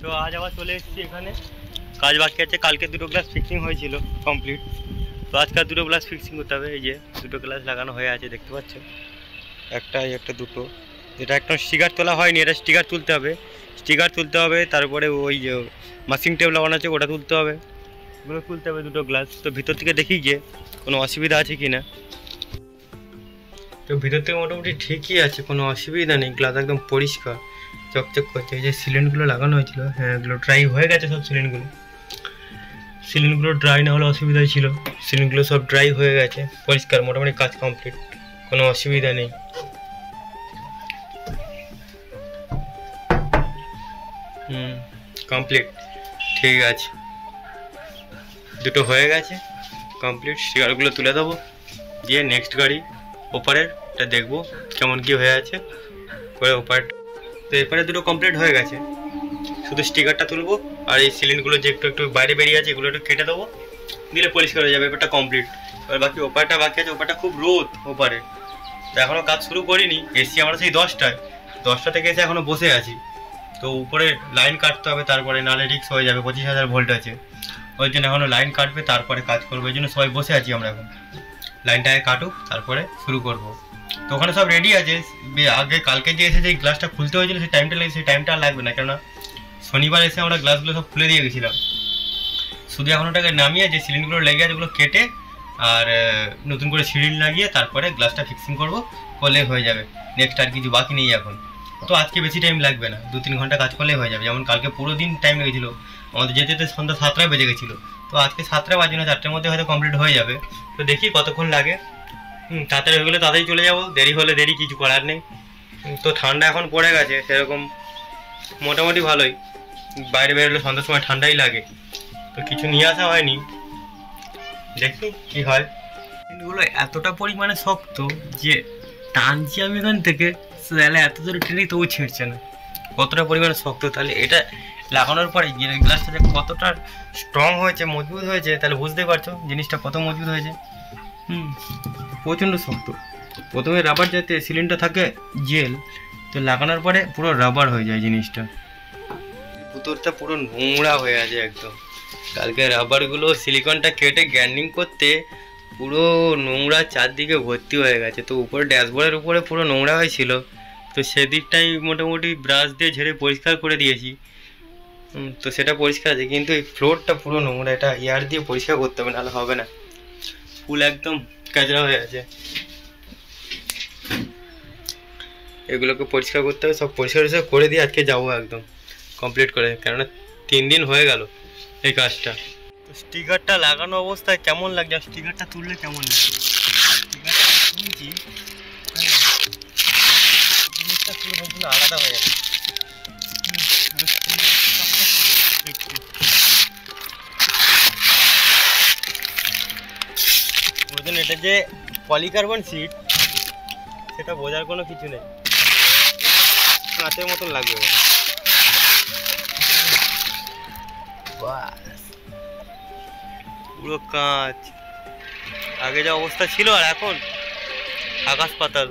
তো আজ আবার চলে এসেছি এখানে, কাজ বাকি আছে। কালকে দুটো গ্লাস ফিক্সিং হয়েছিল কমপ্লিট, তো আজকে দুটো গ্লাস ফিক্সিং করতে হবে। এই যে দুটো গ্লাস লাগানো হয়ে আছে দেখতে পাচ্ছ, একটা একটা দুটো। যেটা একদম স্টিকার তোলা হয়নি, এটা স্টিকার তুলতে হবে। স্টিকার তুলতে হবে, তারপরে ওই যে মাসিং টেপ লাগানো আছে ওটা তুলতে হবে, ওগুলো তুলতে হবে দুটো গ্লাস। তো ভিতর থেকে দেখি গিয়ে কোনো অসুবিধা আছে কি না। তো ভিতর থেকে মোটামুটি ঠিকই আছে, কোনো অসুবিধা নেই। গ্লাস একদম পরিষ্কার চকচক করছে। এই যে সিলিন্ডগুলো লাগানো হয়েছিল, হ্যাঁ এগুলো ড্রাই হয়ে গেছে সব। সিলিন্ডগুলো ড্রাই না হলে অসুবিধাই ছিল। সিলিন্ডগুলো সব ড্রাই হয়ে গেছে, পরিষ্কার, মোটামুটি কাজ কমপ্লিট, কোনো অসুবিধা নেই। কমপ্লিট, ঠিক আছে, দুটো হয়ে গেছে কমপ্লিট। স্টিকারগুলো তুলে দেবো, দিয়ে নেক্সট গাড়ি ওপারেরটা দেখবো কেমন কি হয়ে আছে করে ওপার। তো এপারে দুটো কমপ্লিট হয়ে গেছে, শুধু স্টিকারটা তুলবো। আর এই সিলিন্ডগুলো যে একটু একটু বাইরে বেরিয়ে আছে এগুলো একটু কেটে দেবো, দিলে পরিষ্কার হয়ে যাবে। এবারটা কমপ্লিট। এবার বাকি ওপারটা বাকি আছে, ওপারটা খুব রোদ ওপারে, তো এখনও কাজ শুরু করিনি। এসছি আমরা সেই 10টা থেকে এসে এখনও বসে আছি। তো উপরে লাইন কাটতে হবে, তারপরে নালে রিক্স হয়ে যাবে। 25,000 ভোল্ট আছে, ওই জন্য এখনও লাইন কাটবে তারপরে কাজ করবো। এই জন্য সবাই বসে আছি আমরা এখন। লাইনটাকে কাটুক তারপরে শুরু করব। তো ওখানে সব রেডি আছে। আগে কালকে যে এসে যে গ্লাসটা খুলতে হয়েছিল সেই টাইমটা লেগেছে, সেই টাইমটা আর লাগবে না, কেননা শনিবার এসে আমরা গ্লাসগুলো সব খুলে দিয়ে গেছিলাম। শুধু এখন ওটাকে নামিয়ে যে সিলিন্ডারগুলো লেগে আছে ওগুলো কেটে আর নতুন করে সিলিন্ডার লাগিয়ে তারপরে গ্লাসটা ফিক্সিং করলে হয়ে যাবে। নেক্সট আর কিছু বাকি নেই এখন। তো আজকে বেশি টাইম লাগবে না, 2-3 ঘন্টা কাজ করলেই হয়ে যাবে। যেমন কালকে পুরো দিন টাইম লেগেছিলো, আমাদের যেতে যেতে সন্ধ্যা 7টায় বেজে গেছিলো। তো আজকে 7টা বাজে না, 4টার মধ্যে হয়তো কমপ্লিট হয়ে যাবে। তো দেখি কতক্ষণ লাগে। তাড়াতাড়ি হয়ে গেলে তাড়াতাড়ি চলে যাবো, দেরি হলে দেরি, কিছু করার নেই। তো ঠান্ডা এখন পড়ে গেছে সেরকম, মোটামুটি ভালোই। বাইরে বেরোলে সন্ধ্যার সময় ঠান্ডাই লাগে, তো কিছু নিয়ে আসা হয়নি, দেখি কি হয়। এগুলো এতটা পরিমাণে শক্ত যে টানছি আমি এখান থেকে, তাহলে এত জোরে টেনে তবু ছিঁড়ছে না। কতটা পরিমাণে শক্ত, তাহলে এটা লাগানোর পরে গ্লাসটা যে কতটা স্ট্রং হয়েছে, মজবুত হয়েছে, তাহলে বুঝতেই পারছো জিনিসটা কত মজবুত হয়েছে। প্রচণ্ড শক্ত। প্রথমে রাবার যাতে সিলিন্ডার থাকে জেল, তো লাগানোর পরে পুরো রাবার হয়ে যায় জিনিসটা। ভিতরটা পুরো নোংরা হয়ে আছে একদম। কালকে রাবারগুলো সিলিকনটা কেটে গ্রাইন্ডিং করতে পুরো নোংরা চারদিকে ভর্তি হয়ে গেছে। তো উপরে ড্যাশবোর্ডের উপরে পুরো নোংরা হয়েছিল, তো সেদিকটাই মোটামুটি ব্রাশ দিয়ে ঝেড়ে পরিষ্কার করে দিয়েছি। তো সেটা পরিষ্কার আছে, কিন্তু এই ফ্লোরটা পুরো নোংরা, এটা এয়ার দিয়ে পরিষ্কার করতে হবে, নাহলে হবে না। ফুল একদম কাজরা হয়ে আছে, এগুলোকে পরিষ্কার করতে হবে। সব পরিষ্কার করে দিয়ে আজকে যাবো একদম কমপ্লিট করে, কেননা 3 দিন হয়ে গেল এই কাজটা। তো স্টিকারটা লাগানো অবস্থায় কেমন লাগছে, স্টিকারটা তুললে কেমন লাগে। স্টিকারটা তুলছি, জিনিসটা পুরো সম্পূর্ণ আলাদা হয়ে যাবে। ওই জন্য এটা যে পলিকার্বন সিট সেটা বোঝার কোনো কিছু নেই, কাঁচের মতন লাগবে। বাস, পুরো কাঁচ। আগে যা অবস্থা ছিল আর এখন আকাশ পাতাল।